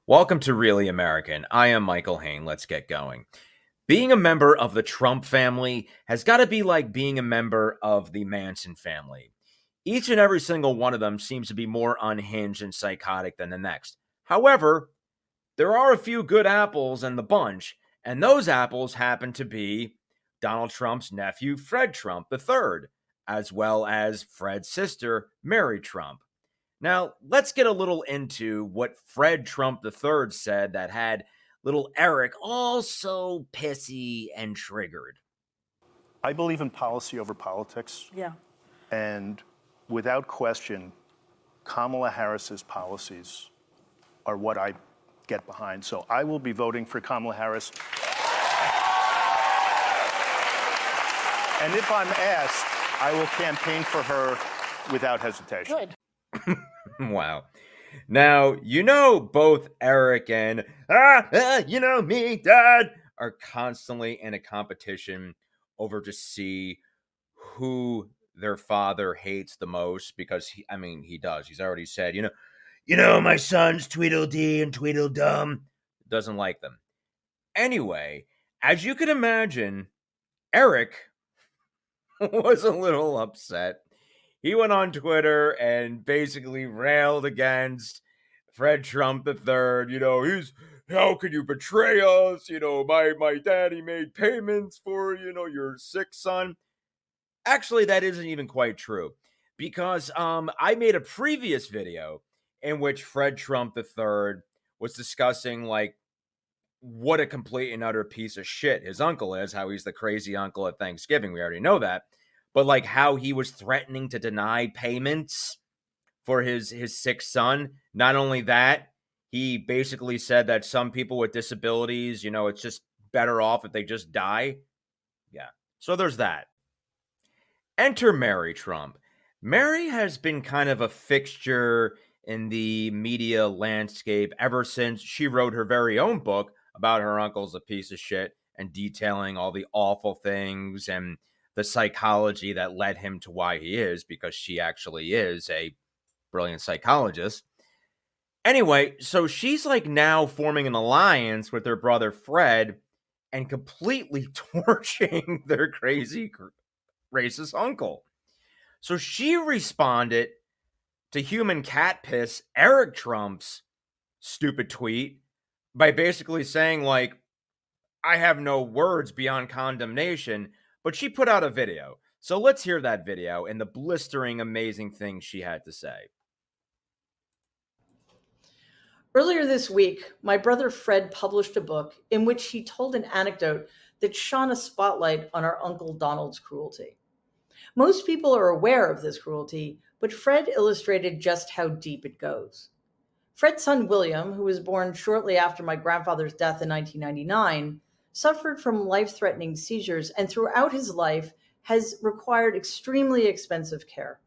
Welcome to Really American. I am Michael Hayne. Let's get going. Being a member of the Trump family has got to be like being a member of the Manson family. Each and every single one of them seems to be more unhinged and psychotic than the next. However, there are a few good apples in the bunch, and those apples happen to be Donald Trump's nephew, Fred Trump III, as well as Fred's sister, Mary Trump. Now, let's get a little into what Fred Trump III said that had little Eric all so pissy and triggered. I believe in policy over politics. Yeah. And without question, Kamala Harris's policies are what I get behind. So I will be voting for Kamala Harris. And if I'm asked, I will campaign for her without hesitation. Good. Wow. Now, both Eric and, me, Dad, are constantly in a competition over to see who their father hates the most because, he does. He's already said, my son's Tweedledee and Tweedledum. Doesn't like them. Anyway, as you can imagine, Eric was a little upset. He went on Twitter and basically railed against Fred Trump III. How can you betray us? My daddy made payments for, your sick son. Actually, that isn't even quite true because I made a previous video in which Fred Trump III was discussing what a complete and utter piece of shit his uncle is, how he's the crazy uncle at Thanksgiving. We already know that. But how he was threatening to deny payments for his sick son. Not only that, he basically said that some people with disabilities, it's just better off if they just die. Yeah. So there's that. Enter Mary Trump. Mary has been kind of a fixture in the media landscape ever since she wrote her very own book about her uncle's a piece of shit and detailing all the awful things and the psychology that led him to why he is, because she actually is a brilliant psychologist. Anyway, so she's now forming an alliance with her brother Fred and completely torching their crazy racist uncle. So she responded to human cat piss Eric Trump's stupid tweet by basically saying I have no words beyond condemnation. But she put out a video. So let's hear that video and the blistering, amazing things she had to say. Earlier this week, my brother Fred published a book in which he told an anecdote that shone a spotlight on our Uncle Donald's cruelty. Most people are aware of this cruelty, but Fred illustrated just how deep it goes. Fred's son William, who was born shortly after my grandfather's death in 1999, suffered from life-threatening seizures and throughout his life has required extremely expensive care.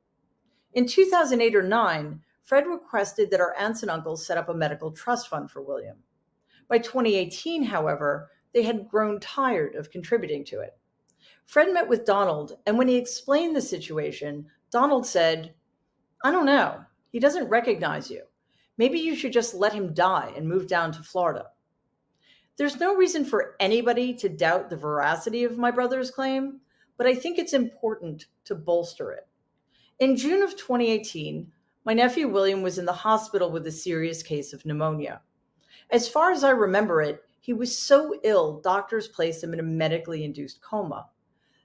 In 2008 or 9, Fred requested that our aunts and uncles set up a medical trust fund for William. By 2018, however, they had grown tired of contributing to it. Fred met with Donald, and when he explained the situation, Donald said, "I don't know. He doesn't recognize you. Maybe you should just let him die and move down to Florida." There's no reason for anybody to doubt the veracity of my brother's claim, but I think it's important to bolster it. In June of 2018, my nephew William was in the hospital with a serious case of pneumonia. As far as I remember it, he was so ill, doctors placed him in a medically induced coma.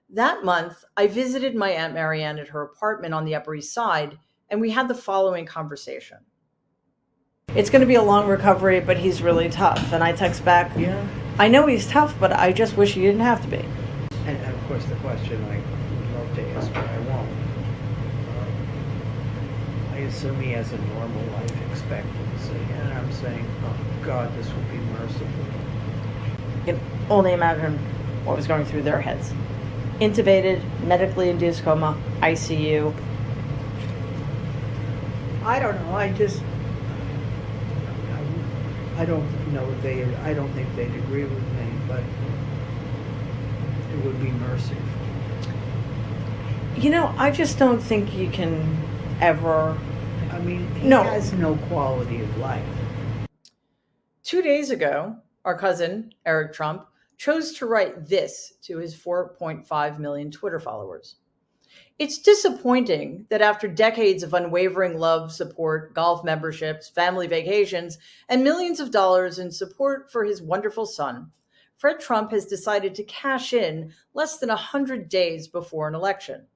That month, I visited my Aunt Marianne at her apartment on the Upper East Side, and we had the following conversation. "It's going to be a long recovery, but he's really tough." And I text back, Yeah. "I know he's tough, but I just wish he didn't have to be." And of course the question I would love to ask, but I won't. I assume he has a normal life expectancy, and I'm saying, oh God, this would be merciful. You can only imagine what was going through their heads. Intubated, medically induced coma, ICU. I don't know. I don't know if I don't think they'd agree with me, but it would be merciful. I just don't think you can ever. I mean, he No. has no quality of life. 2 days ago, our cousin, Eric Trump, chose to write this to his 4.5 million Twitter followers. It's disappointing that after decades of unwavering love, support, golf memberships, family vacations, and millions of dollars in support for his wonderful son, Fred Trump has decided to cash in less than 100 days before an election.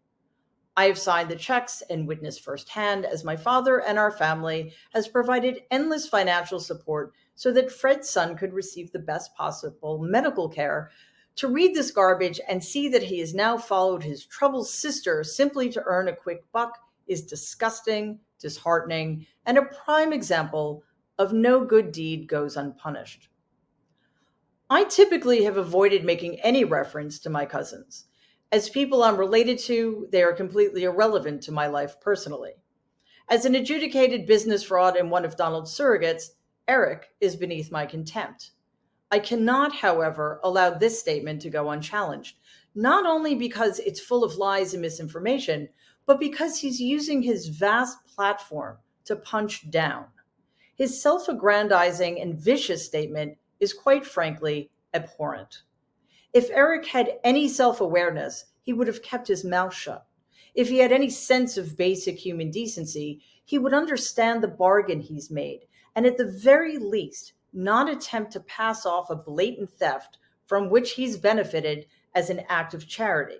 I have signed the checks and witnessed firsthand as my father and our family has provided endless financial support so that Fred's son could receive the best possible medical care. To read this garbage and see that he has now followed his troubled sister simply to earn a quick buck is disgusting, disheartening, and a prime example of no good deed goes unpunished. I typically have avoided making any reference to my cousins. As people I'm related to, they are completely irrelevant to my life personally. As an adjudicated business fraud and one of Donald's surrogates, Eric is beneath my contempt. I cannot, however, allow this statement to go unchallenged, not only because it's full of lies and misinformation, but because he's using his vast platform to punch down. His self-aggrandizing and vicious statement is quite frankly abhorrent. If Eric had any self-awareness, he would have kept his mouth shut. If he had any sense of basic human decency, he would understand the bargain he's made, and at the very least, not attempt to pass off a blatant theft from which he's benefited as an act of charity.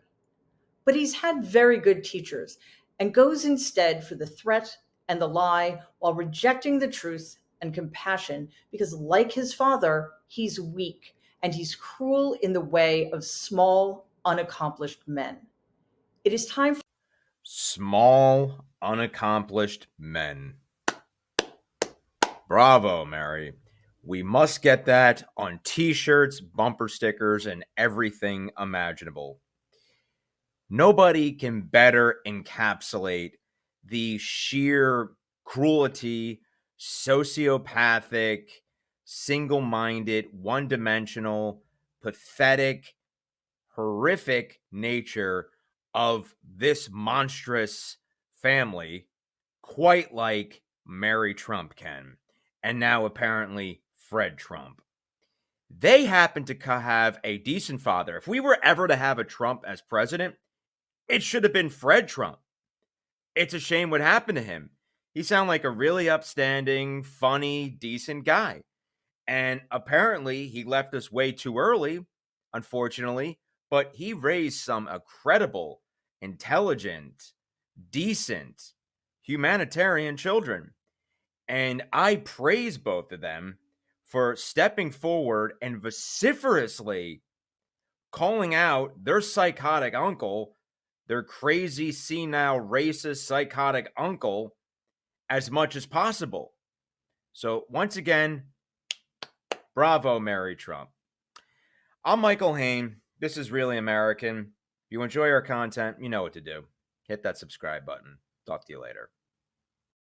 But he's had very good teachers and goes instead for the threat and the lie while rejecting the truth and compassion because, like his father, he's weak and he's cruel in the way of small, unaccomplished men. It is time for Small, unaccomplished men. Bravo, Mary. We must get that on t-shirts, bumper stickers, and everything imaginable. Nobody can better encapsulate the sheer cruelty, sociopathic, single-minded, one-dimensional, pathetic, horrific nature of this monstrous family, quite like Mary Trump can, and now apparently Fred Trump. They happen to have a decent father. If we were ever to have a Trump as president, it should have been Fred Trump. It's a shame what happened to him. He sounded like a really upstanding, funny, decent guy. And apparently he left us way too early, unfortunately, but he raised some credible, intelligent, decent, humanitarian children. And I praise both of them for stepping forward and vociferously calling out their psychotic uncle, their crazy, senile, racist, psychotic uncle, as much as possible. So once again, bravo, Mary Trump. I'm Michael Hayne. This is Really American. If you enjoy our content, you know what to do. Hit that subscribe button. Talk to you later.